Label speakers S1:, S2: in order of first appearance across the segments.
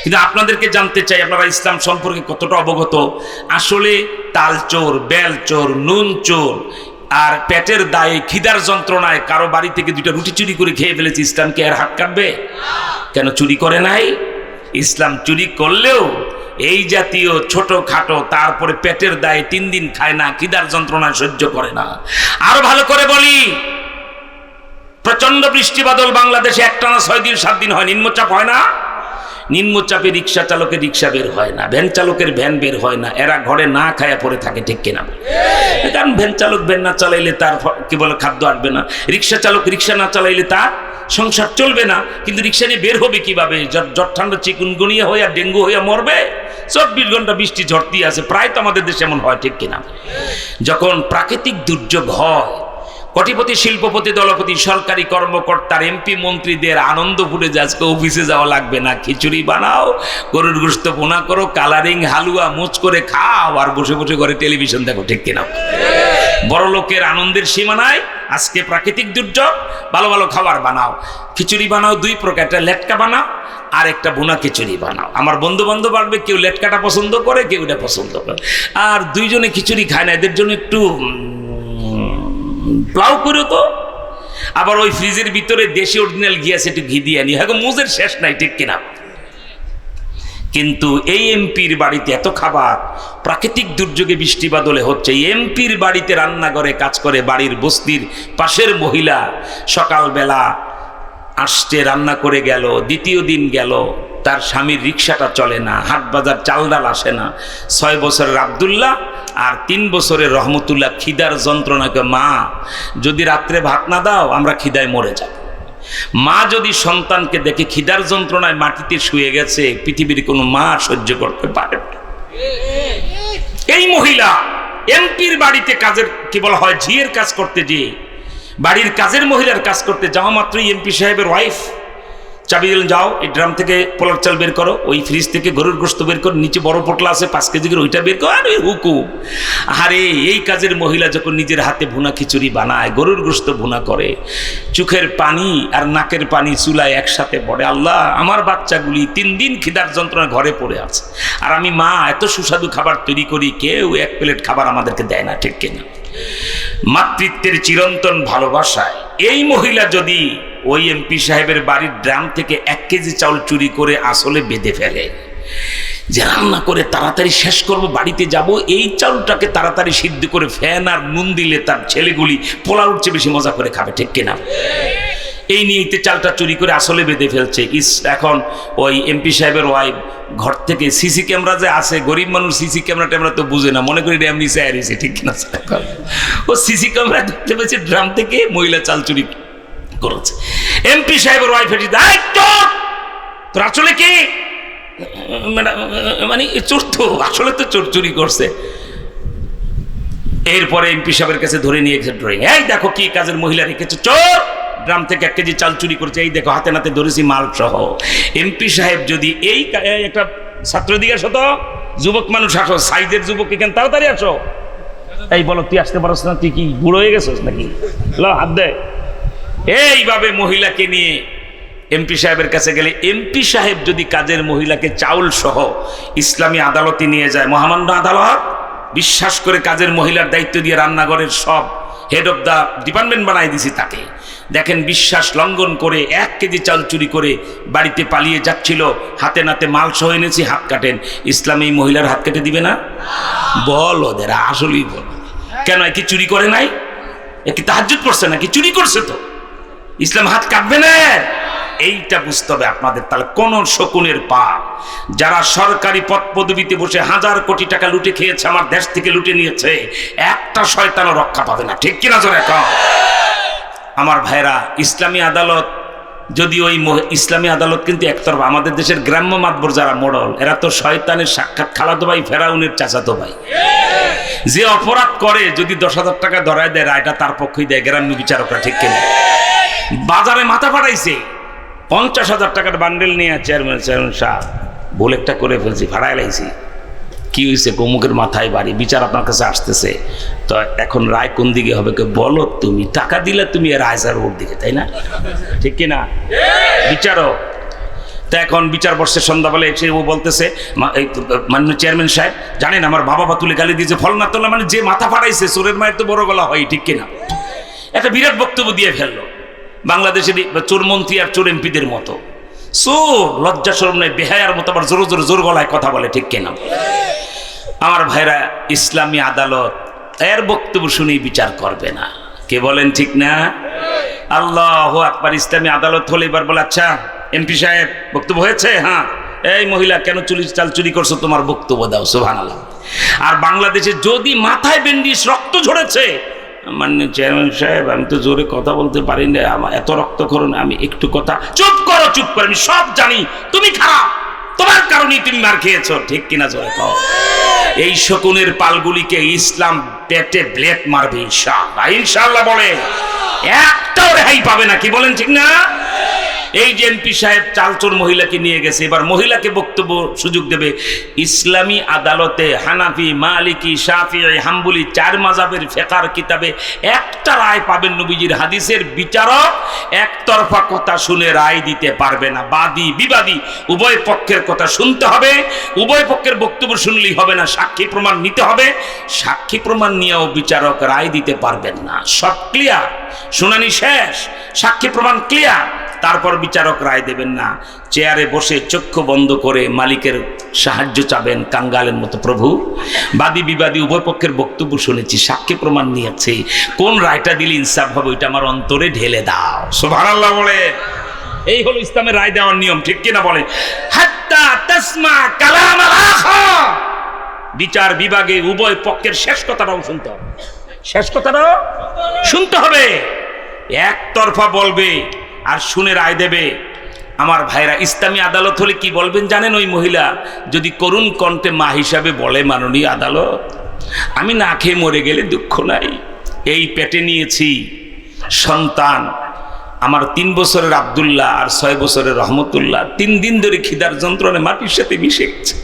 S1: কিন্তু আপনাদেরকে জানতে চাই, আপনারা ইসলাম সম্পর্কে কতটা অবগত? আসলে তাল চোর, বেল চোর, নুন চোর আর পেটের দায়ে খিদার যন্ত্রণায় কারো বাড়ি থেকে 2টা রুটি চুরি করে খেয়ে ফেলেছে, ইসলামকে এর হাত কাটবে? কেন চুরি করে নাই? ইসলাম চুরি করলেও এই জাতীয় ছোট খাটো, তারপরে পেটের দায়ে 3 দিন খায় না, খিদার যন্ত্রণা সহ্য করে না। আরো ভালো করে বলি, প্রচন্ড বৃষ্টি বাদল বাংলাদেশে একটানা 6 দিন 7 দিন হয়, নিম্নচাপ হয় না? নিম্নচাপে রিক্সা চালকের রিক্সা বের হয় না, ভ্যান চালকের ভ্যান বের হয় না, এরা ঘরে না খায়া পড়ে থাকে, ঠিক কিনা? কারণ ভ্যান চালক ভ্যান না চালাইলে তার কি বলে খাদ্য আসবে না, রিক্সা চালক রিক্সা না চালাইলে তার সংসার চলবে না। কিন্তু রিক্সা নিয়ে বের হবে কিভাবে? জ্বর ঠান্ডা চিকুনগুনিয়া হয়ে আর ডেঙ্গু হয়ে মরবে। 24 ঘন্টা বৃষ্টি ঝড়তি আছে, প্রায় তো আমাদের দেশে এমন হয়, ঠিক কিনা? যখন প্রাকৃতিক দুর্যোগ হয়, কোটিপতি, শিল্পপতি, দলপতি, সরকারি কর্মকর্তার, এমপি মন্ত্রীদের আনন্দ ভুলে যায়, আজকে অফিসে যাওয়া লাগবে না, খিচুড়ি বানাও, গরুর গোশত ভুনা করো, কালারিং হালুয়া মুচ করে খাও আর বসে বসে করে টেলিভিশন দেখো, ঠিক কিনা? বড় লোকের আনন্দের সীমা নাই। আজকে প্রাকৃতিক দুর্যোগ, ভালো ভালো খাবার বানাও, খিচুড়ি বানাও 2 প্রকার, একটা লেটকা বানাও আর একটা ভুনা খিচুড়ি বানাও। আমার বন্ধু বান্ধব আসবে, কেউ লেটকাটা পছন্দ করে, কেউ এটা পছন্দ করে, আর 2 জনে খিচুড়ি খায় না, এদের জন্য একটু প্লাউ করো তো। আবার ওই ফ্রিজের ভিতরে দেশি অরিজিনাল ঘি আছে, একটু ঘি দিয়ে আনি, হ্যাঁ মুজের শেষ নাই, ঠিক কিনা? কিন্তু এই এমপির বাড়িতে এত খাবার, প্রাকৃতিক দুর্যোগে বৃষ্টি বাদলে হচ্ছে, এমপির বাড়িতে রান্নাঘরে কাজ করে বাড়ির বস্তির পাশের মহিলা, সকালবেলা আসছে, রান্না করে গেল, দ্বিতীয় দিন গেল, তার স্বামীর রিক্সাটা চলে না, হাট বাজার চাল ডাল আসে না। 6 বছরের আব্দুল্লাহ আর 3 বছরের রহমতুল্লাহ খিদার যন্ত্রণাকে, মা যদি রাত্রে ভাত না দাও আমরা খিদায় মরে যাব। মা যদি সন্তানকে দেখে খিদার যন্ত্রণায় মাটিতে শুয়ে গেছে, পৃথিবীর কোনো মা সহ্য করতে পারে না। এই মহিলা এমপির বাড়িতে কাজের, কি বলা হয়, ঝিয়ের কাজ করতে, যে বাড়ির কাজের মহিলার কাজ করতে যাওয়া মাত্রই এমপি সাহেবের ওয়াইফ চাবি দিলেন, যাও এই ড্রাম থেকে পোলার চাল বের করো, ওই ফ্রিজ থেকে গরুর গোশত বের করো, নিচে বড় পোটলা আছে 5 কেজি করে, ওইটা বের করো, আর ওই হুকুম। আরে এই কাজের মহিলা যখন নিজের হাতে ভুনা খিচুড়ি বানায়, গরুর গোশত ভুনা করে, চোখের পানি আর নাকের পানি চুলায় একসাথে পড়ে, আল্লাহ আমার বাচ্চাগুলি 3 দিন খিদার যন্ত্রণা ঘরে পড়ে আছে, আর আমি মা এত সুস্বাদু খাবার তৈরি করি, কেউ 1 প্লেট খাবার আমাদেরকে দেয় না, ঠিক কিনা? মাতৃত্বের চিরন্তন ভালোবাসায় এই মহিলা যদি ওই এমপি সাহেবের বাড়ির ড্রাম থেকে 1 কেজি চাউল চুরি করে আসলে বেঁধে ফেলে, যে রান্না করে তাড়াতাড়ি শেষ করব, বাড়িতে যাব, এই চাউলটাকে তাড়াতাড়ি সিদ্ধ করে ফ্যান আর নুন দিলে তার ছেলেগুলি পোলা উঠছে, বেশি মজা করে খাবে, ঠিক কিনা? এই নিয়ে চালটা চুরি করে আসলে বেঁধে ফেলছে। এখন ওই এমপি সাহেবের ওয়াইফ ঘর থেকে সিসি ক্যামেরা যে আছে, গরিব মানুষ সিসি ক্যামেরা ট্যামেরা তো বুঝে না, মনে করি এমনি চায় রয়েছে, ঠিক কিনা? ও সিসি ক্যামেরা দেখতে পেয়েছে ড্রাম থেকে মহিলা চাল চুরি করেছে। এমপি সাহেবের ওয়াইফ এসে, তোর আসলে কি মানে চোর, তো আসলে তো চোর চুরি করছে। এরপরে এমপি সাহেবের কাছে ধরে নিয়ে গেছে ড্রয়িং, এই দেখো কি কাজের মহিলা রেখেছে, চোর ড্রাম থেকে 1 কেজি চাল চুরি করেছে, এই দেখো হাতে নাতে ধরেছি মাল সহ। এমপি সাহেব যদি এই একটা ছাত্র দিকে আসো তো, যুবক মানুষ আসো, সাইজের যুবক, এখানে তাড়াতাড়ি আসো, এই বলো তুই আসতে পারছ না, তুই কি বুড়ো হয়ে গেছিস নাকি, হাত দে। এইভাবে মহিলাকে নিয়ে এমপি সাহেবের কাছে গেলে, এমপি সাহেব যদি কাজের মহিলাকে চাউল সহ ইসলামী আদালতে নিয়ে যায়, মহামান্য আদালত বিশ্বাস করে কাজের মহিলার দায়িত্ব দিয়ে রান্নাঘরের সব হেড অফ দ্য ডিপার্টমেন্ট বানাই দিছি তাকে, দেখেন বিশ্বাস লঙ্ঘন করে 1 কেজি চাল চুরি করে বাড়িতে পালিয়ে যাচ্ছিল, হাতে নাতে মাল সহ এনেছি, হাত কাটেন, ইসলাম এই মহিলার হাত কেটে দিবে না? বল ওদের আসলেই বল, কেন কি চুরি করে নাই? কি তাহাজ্জুদ করছে নাকি? চুরি করছে তো, ইসলাম হাত কাটবে না? এইটা বুঝতে হবে আপনাদের। তাহলে কোন শকুনের পা, যারা সরকারি পদ পদবিতে বসে 1000 কোটি টাকা লুটে খেয়েছে, আমার দেশ থেকে লুটে নিয়েছে, একটা শয়তানও রক্ষা পাবে না, ঠিক কিনা? জোরে কও। আমার ভাইরা, ইসলামী আদালত যদি ওই ইসলামী আদালত কিন্তু একতরফা, আমাদের দেশের গ্রাম্য মাতবর যারা মোড়ল, এরা তো শয়তানের সাক্ষাৎ খালাতো ভাই, ফেরাউনের চাচাতো ভাই। যে অপরাধ করে যদি 10,000 টাকা ধরায় দেয়, রায়টা তার পক্ষেই দেয় গ্রাম্য বিচারকরা, ঠিক কিনা? বাজারে মাথা ফাটাইছে, 50,000 টাকার বান্ডেল নিয়ে চেয়ারম্যান সাহেব ভুল একটা করে ফেলছি, ভাড়ায় লাইছি, কি হয়েছে? গোমুখের মাথায় বাড়ি, বিচার আপনার কাছে আসতেছে, তো এখন রায় কোন দিকে হবে? বলো তুমি, টাকা দিলে তুমি রায় যার ওর দিকে, তাই না? ঠিক কিনা? বিচারক তো এখন বিচার বসছে সন্ধ্যাবেলা এসে ও বলতেছে, মাননীয় চেয়ারম্যান সাহেব জানেন আমার বাবা তুলে গালি দিয়েছে, ফল না তোলা মানে যে মাথা ফাটাইছে চোরের মায়ের তো বড় গলা হয়, ঠিক কিনা? একটা বিরাট বক্তব্য দিয়ে ফেললো, বাংলাদেশের চোরমন্ত্রী আর চোর এমপিদের মতো। চোর লজ্জা শরম নেই, বেহায়ার মতো আবার জোরে জোরে জোর গলায় কথা বলে, ঠিক কিনা? আমার ভাইরা, ইসলামী আদালত এর বক্তব্য শুনেই বিচার করবে না, কে বলেন ঠিক না? আল্লাহু আকবার। ইসলামী আদালত হলে এবার বলে, আচ্ছা এমপি সাহেব বক্তব্য হয়েছে? হ্যাঁ। এই মহিলা কেন চাল চুরি করছো, তোমার বক্তব্য দাও। সুবহানাল্লাহ। আর বাংলাদেশে যদি মাথায় ব্যান্ডিজ রক্ত ঝরেছে, মাননীয় চেয়ারম্যান সাহেব আমি তো জোরে কথা বলতে পারি না, আমার এত রক্তক্ষরণ, আমি একটু কথা। চুপ করো, চুপ করো, আমি সব জানি তুমি খারাপ, তোমার কারণেই তুমি মার খেয়েছো, ঠিক কিনা? জোরে কও। এই শকুনের পালগুলিকে ইসলাম পেটে ব্লেড মারবে ইনশাআল্লাহ। ইনশাআল্লাহ বলে একটাও রেহাই পাবে না, কি বলেন ঠিক না? এই যে এমপি সাহেব চালচোর মহিলাকে নিয়ে গেছে, এবার মহিলাকে বক্তব্য সুযোগ দেবে। ইসলামী আদালতে হানাফি, মালিকি, শাফিঈ, হাম্বলি 4 মাযহাবের ফিকহের কিতাবে একটা রায় পাবেন নবীজির হাদিসের বিচারক একতরফা কথা শুনে রায় দিতে পারবে না। বাদী বিবাদী উভয় পক্ষের কথা শুনতে হবে, উভয় পক্ষের বক্তব্য শুনলেই হবে না, সাক্ষী প্রমাণ নিতে হবে। সাক্ষী প্রমাণ নিয়েও বিচারক রায় দিতে পারবেন না। সব ক্লিয়ার, শুনানি শেষ, সাক্ষী প্রমাণ ক্লিয়ার, তারপর বিচারক রায় দেবেন না। চেয়ারে বসে চক্ষু বন্ধ করে মালিকের সাহায্য চাবেন কাঙ্গালের মতো। প্রভু, বাদী বিবাদী উভয় পক্ষের বক্তব্য শুনেছি, সাক্ষী প্রমাণ নিয়েছি, কোন রায়টা দিলে ইনসাফ হবে ওইটা আমার অন্তরে ঢেলে দাও। সুবহানাল্লাহ বলে। এই হলো ইসলামের রায় দেওয়ার নিয়ম, ঠিক কিনা বলে? হাত্তা তাসমা কালাম আল আখার। বিচার বিভাগে উভয় পক্ষের শেষ কথাটাও শুনতে হবে, শেষ কথাটাও শুনতে হবে। একতরফা বলবে আর শুনে রায় দেবে। আমার ভাইরা, ইসলামী আদালত হলে কি বলবেন জানেন? ওই মহিলা যদি করুণ কণ্ঠে মা হিসাবে বলে, মাননীয় আদালত আমি না খেয়ে মরে গেলে দুঃখ নাই, এই পেটে নিয়েছি সন্তান, আমার 3 বছরের আব্দুল্লাহ আর 6 বছরের রহমতুল্লাহ 3 দিন ধরে খিদার যন্ত্রণায় মাটির সাথে মিশে গেছে,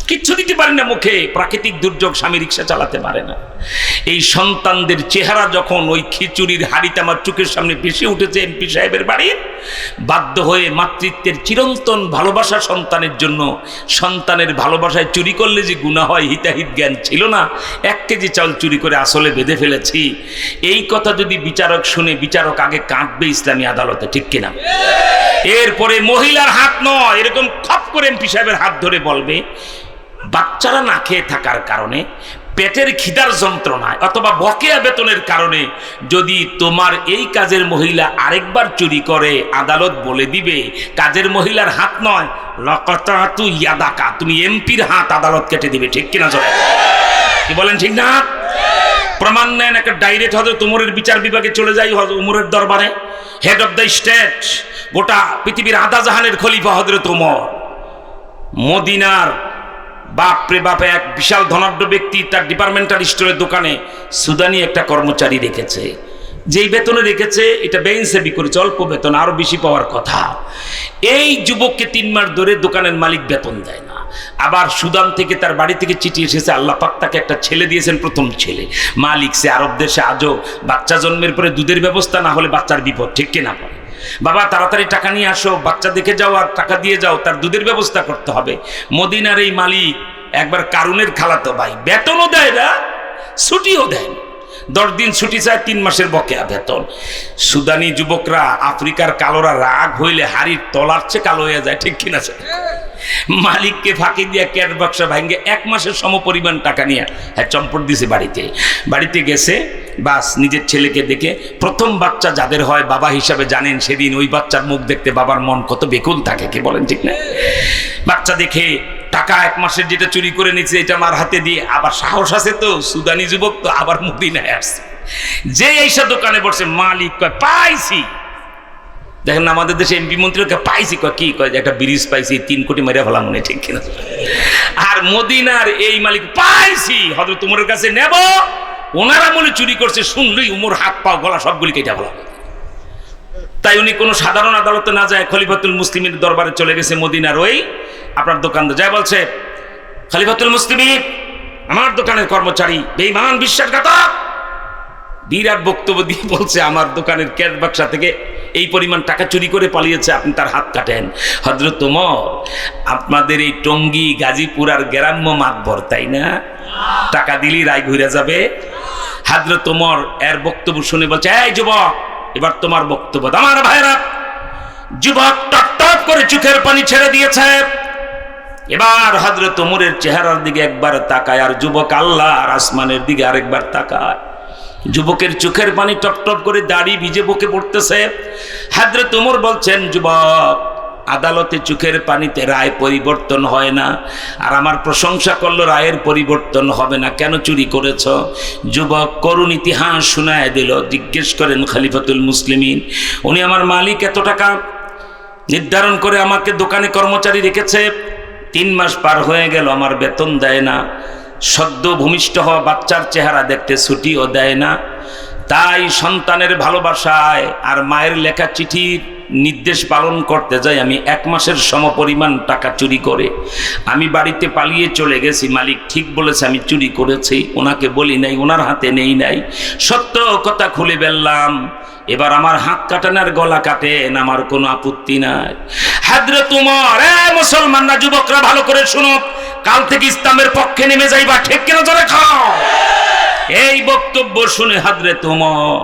S1: কিচ্ছু দিতে পারে না মুখে, প্রাকৃতিক দুর্যোগ, স্বামী রিক্সা চালাতে পারে না। এই সন্তানদের চেহারা যখন ওই খিচুড়ির হাড়িতে আমার চোখের সামনে ভেসে উঠেছে এমপি সাহেবের বাড়ির, বাধ্য হয়ে মাতৃত্বের চিরন্তন ভালোবাসা সন্তানের জন্য, সন্তানের ভালোবাসায় চুরি করলে যে গুনাহ হয় হিতাহিত জ্ঞান ছিল না, 1 কেজি চাল চুরি করে আসলে বেঁধে ফেলেছি। এই কথা যদি বিচারক শুনে, বিচারক আগে কাঁদবে ইসলামী আদালতে, ঠিক কিনা? এরপরে মহিলার হাত নয়, এরকম খপ করে এমপি সাহেবের হাত ধরে বলবে, বাচ্চারা না খেয়ে থাকার কারণে, পেটের খিদার যন্ত্রণায় অথবা বকেয়া বেতনের কারণে যদি তোমার এই কাজের মহিলা আরেকবার চুরি করে, আদালত বলে দিবে কাজের মহিলার হাত নয়, লকাতাতু ইয়াদাকা, তুমি এমপির হাত আদালত কেটে দিবে, ঠিক কিনা? জোরে কি বলেন, ঠিক না? প্রমাণ নেন, একটা ডাইরেক্ট হযরত উমরের বিচার বিভাগে চলে যাই, হযরত উমরের দরবারে, হেড অফ দ্য স্টেট, গোটা পৃথিবীর আধা জাহানের খলিফা হযরত উমর, মদিনার বাপরে বাপ এক বিশাল ধনাঢ্য ব্যক্তি, তার ডিপার্টমেন্টাল স্টোরের দোকানে সুদানি একটা কর্মচারী রেখেছে, যেই বেতনে রেখেছে এটা বেইনসাফি করেছে, অল্প বেতন, আরো বেশি পাওয়ার কথা। এই যুবককে 3 মাস ধরে দোকানের মালিক বেতন দেয় না। আবার সুদান থেকে তার বাড়ি থেকে চিঠি এসেছে, আল্লাহ পাক তাকে একটা ছেলে দিয়েছেন, প্রথম ছেলে। মালিক সে আরব দেশে আজও বাচ্চা জন্মের পরে দুধের ব্যবস্থা না হলে বাচ্চার বিপদ, ঠিক কিনা? পড়ে বাবা তাড়াতাড়ি টাকা নিয়ে আসো, বাচ্চা দেখে যাও আর টাকা দিয়ে যাও, তার দুধের ব্যবস্থা করতে হবে। মদিনার এই মালিক একবার কারুনের খালাতো ভাই, বেতনও দেয় না, ছুটিও দেয় না, 10 দিন ছুটি চায়, 3 মাসের বকেয়া বেতন। সুদানি যুবকরা, আফ্রিকার কালোরা রাগ হইলে হাড়ির তলার চেয়ে কালো হয়ে যায়, ঠিক কিনা? মালিককে ফাঁকি দিয়া ক্যাশ বাক্সা ভাঙ্গে 1 মাসের সমপরিমাণ টাকা নিয়ে হ্যাঁ চম্পট দিছে বাড়িতে গেছে। বাস নিজের ছেলেকে দেখে, প্রথম বাচ্চা যাদের হয় বাবা হিসাবে জানেন, সেদিন ওই বাচ্চার মুখ দেখতে বাবার মন কত বেকুল থাকে, কি বলেন, ঠিক না? বাচ্চা দেখে টাকা 1 মাসের যেটা চুরি করে নিচ্ছে এটা আমার হাতে দিয়ে, আবার সাহস আছে তো, সুদানি যুবক তো, আবার মদিনায় আসছে। যে এইসব দোকানে বসে, মালিক কয় পাইছি। দেখেন না আমাদের দেশে এমপি মন্ত্রীকে পাইছি, কয় কি? কয় একটা ব্রিজ পাইছি, 3 কোটি মেরে ফেলা মনে, ঠিক কিনা? আর মদিনার এই মালিক পাইছি, হযরত উমরের কাছে নেব, ওনারা মনে চুরি করছে, শুনলেই উমর হাত পা গলা সবগুলি কেটে ফেলা। তাই উনি কোনো সাধারণ আদালতে না যায়, খলিফাতুল মুসলিমের দরবারে চলে গেছে মদিনার ওই আপনার দোকানদার, যায় বলছে, খলিফাতুল মুসলিমিন আমার দোকানের কর্মচারী বেঈমান বিশ্বাসঘাতক, বিরাট বক্তব্য দিয়ে বলছে আমার দোকানের ক্যাশ বাক্সা থেকে এই পরিমাণ টাকা চুরি করে পালিয়েছে, আপনি তার হাত কাটেন। হযরত ওমর, আপনাদের এই টঙ্গী গাজীপুর আর গ্রাম্য মাতবর, তাই না? টাকা দিলেই রায় ঘুরে যাবে। হযরত ওমর এর বক্তব্য শুনে বলছে, এই যুবক, এবার তোমার বক্তব্য। আমার ভাইরা, যুবক টপ টপ করে চোখের পানি ছেড়ে দিয়েছে। এবার হযরত ওমরের চেহারার দিকে একবার তাকায়, আর যুবক আল্লাহ আর আসমানের দিকে আরেকবার তাকায়। যুবকের চোখের পানি টপ টপ করে দাড়ি ভিজে বকে পড়তেছে। হযরত ওমর বলছেন, যুবক, আদালতে চোখের পানিতে রায় পরিবর্তন হয় না, আর আমার প্রশংসা করলো রায়ের পরিবর্তন হবে না, কেন চুরি করেছ? যুবক করুণ ইতিহাস শোনায় দিল। জিজ্ঞেস করেন খলিফাতুল মুসলিমিন, উনি আমার মালিক এত টাকা নির্ধারণ করে আমাকে দোকানে কর্মচারী রেখেছে, 3 মাস পার হয়ে গেল, আমার বেতন দেয় না, সদ্য ভূমিষ্ঠ হওয়া বাচ্চার চেহারা দেখতে ছুটিও দেয় না, তাই সন্তানের ভালোবাসায় আর মায়ের লেখা চিঠির নির্দেশ পালন করতে যাই আমি 1 মাসের সমপরিমাণ টাকা চুরি করে আমি বাড়িতে পালিয়ে চলে গেছি। মালিক ঠিক বলেছে, আমি চুরি করেছি, ওনাকে বলি নাই, ওনার হাতে নেই নাই, সত্য কথা খুলে বললাম। এবার আমার হাত কাটেন আর গলা কাটেন, আমার কোনো আপত্তি নাই। হযরত ওমর, মুসলমানরা, যুবকরা ভালো করে শুনো, কাল থেকে ইসলামের পক্ষে নেমে যাইবা, ঠিক কিনা জোরে খাও। এই বক্তব্য শুনে হযরত ওমর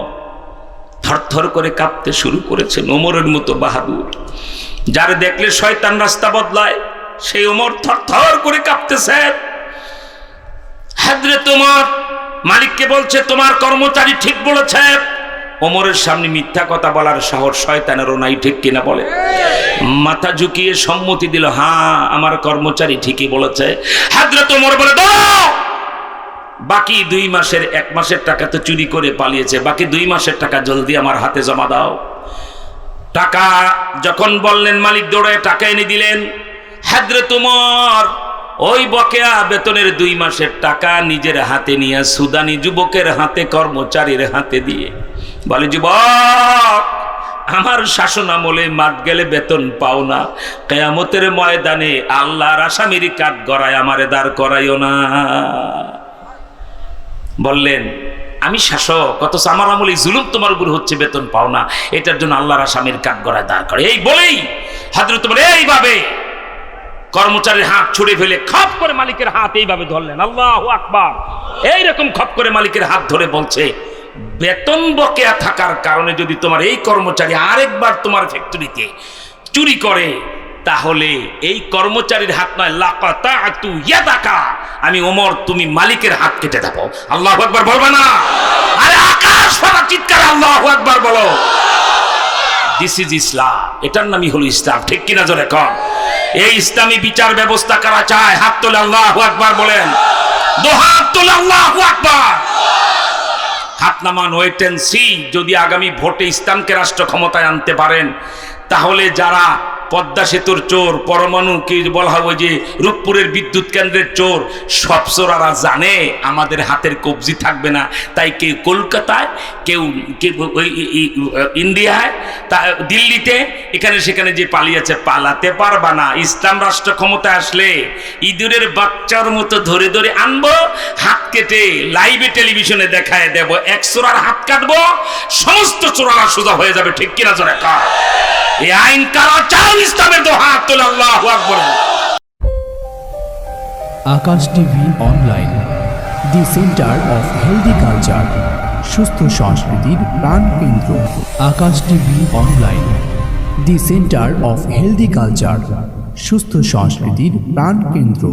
S1: থরথর করে কাঁপতে শুরু করেছেন। ওমরের মতো বাহাদুর, যার দেখলে শয়তান রাস্তা বদলায়, সেই ওমর থরথর করে কাঁপতেছে। হযরত ওমর মালিককে বলছে, তোমার কর্মচারী ঠিক বলেছে। ওমরের সামনে মিথ্যা কথা বলার সাহস শয়তানেরও নাই, ঠিক কিনা বলে? মাথা ঝুঁকিয়ে সম্মতি দিল, হ্যাঁ, আমার কর্মচারী ঠিকই বলেছে। হযরত ওমর বলে, দাও, বাকি 2 মাসের 1 মাসের টাকা তো চুরি করে পালিয়েছে, বাকি 2 মাসের টাকা জলদি আমার হাতে জমা দাও। টাকা যখন বললেন, মালিক দৌড়ে টাকা এনে দিলেন। হযরত ওমর ওই বকেয়া বেতনের 2 মাসের টাকা নিজের হাতে নিয়ে সুদানি যুবকের হাতে, কর্মচারীর হাতে দিয়ে বলে, যুবক, আমার শাসন আমলে মাঠ গেলে বেতন পাও না, কিয়ামতের ময়দানে আল্লাহর আসামির কাঠ গড়ায় আমারে দাঁড় করাইও না। বললেন, আমি শাসক, অথচ আমার আমলে জুলুম তোমার উপর হচ্ছে, বেতন পাও না, এটার জন্য আল্লাহর আসামির কাঠ গড়ায় দাঁড় করে। এই বলেই হযরত ওমর এইভাবে কর্মচারীর হাত ছুড়ে ফেলে খপ করে মালিকের হাত এইভাবে ধরলেন। আল্লাহু আকবার। এইরকম খপ করে মালিকের হাত ধরে বলছে, বেতন বকেয়া থাকার কারণে যদি তোমার এই কর্মচারী আরেকবার তোমার ফ্যাক্টরিতে চুরি করে, তাহলে এই কর্মচারীর হাত নয়, লাকাতাতু ইয়াদাকা, আমি ওমর তুমি মালিকের হাত কেটে দেবো। আল্লাহু আকবার বলবে না? আরে আকাশ ফাটা চিৎকার আল্লাহু আকবার বলো। দিস ইজ ইসলাম, এটার নামই হলো ইসলাম, ঠিক কিনা জোরে কন? এই ইসলামী বিচার ব্যবস্থা কারা চায়? হাত তোলে, আল্লাহু আকবার বলেন। দুহাত তোলে, আল্লাহু আকবার। হাত নামান, ওয়েট এন্ড সি। যদি আগামী ভোটে ইসলামকে রাষ্ট্র ক্ষমতায় আনতে পারেন, তাহলে যারা পদ্মা সেতুর চোর, পরমাণু কি বলা হবে, যে রূপপুরের বিদ্যুৎ কেন্দ্রের চোর, সব চোরারা জানে আমাদের হাতের কবজি থাকবে না, তাই কেউ কলকাতায়, কেউ ইন্ডিয়ায়, দিল্লিতে, এখানে সেখানে যে পালিয়েছে, পালাতে পারবা না। ইসলাম রাষ্ট্র ক্ষমতায় আসলে ইঁদুরের বাচ্চার মতো ধরে ধরে আনবো, হাত কেটে লাইভে টেলিভিশনে দেখায় দেব, এক চোরার হাত কাটবো, সমস্ত চোরারা সোজা হয়ে যাবে, ঠিক কিনা জোরে কার? এই আইন কারা চাও? ইসলামের দুহাত তোলে, আল্লাহু আকবার।
S2: Akash TV online, the centre of healthy culture, সুস্থ সংস্কৃতির প্রাণ কেন্দ্র। Akash TV online, the centre of healthy culture, সুস্থ সংস্কৃতির প্রাণ কেন্দ্র।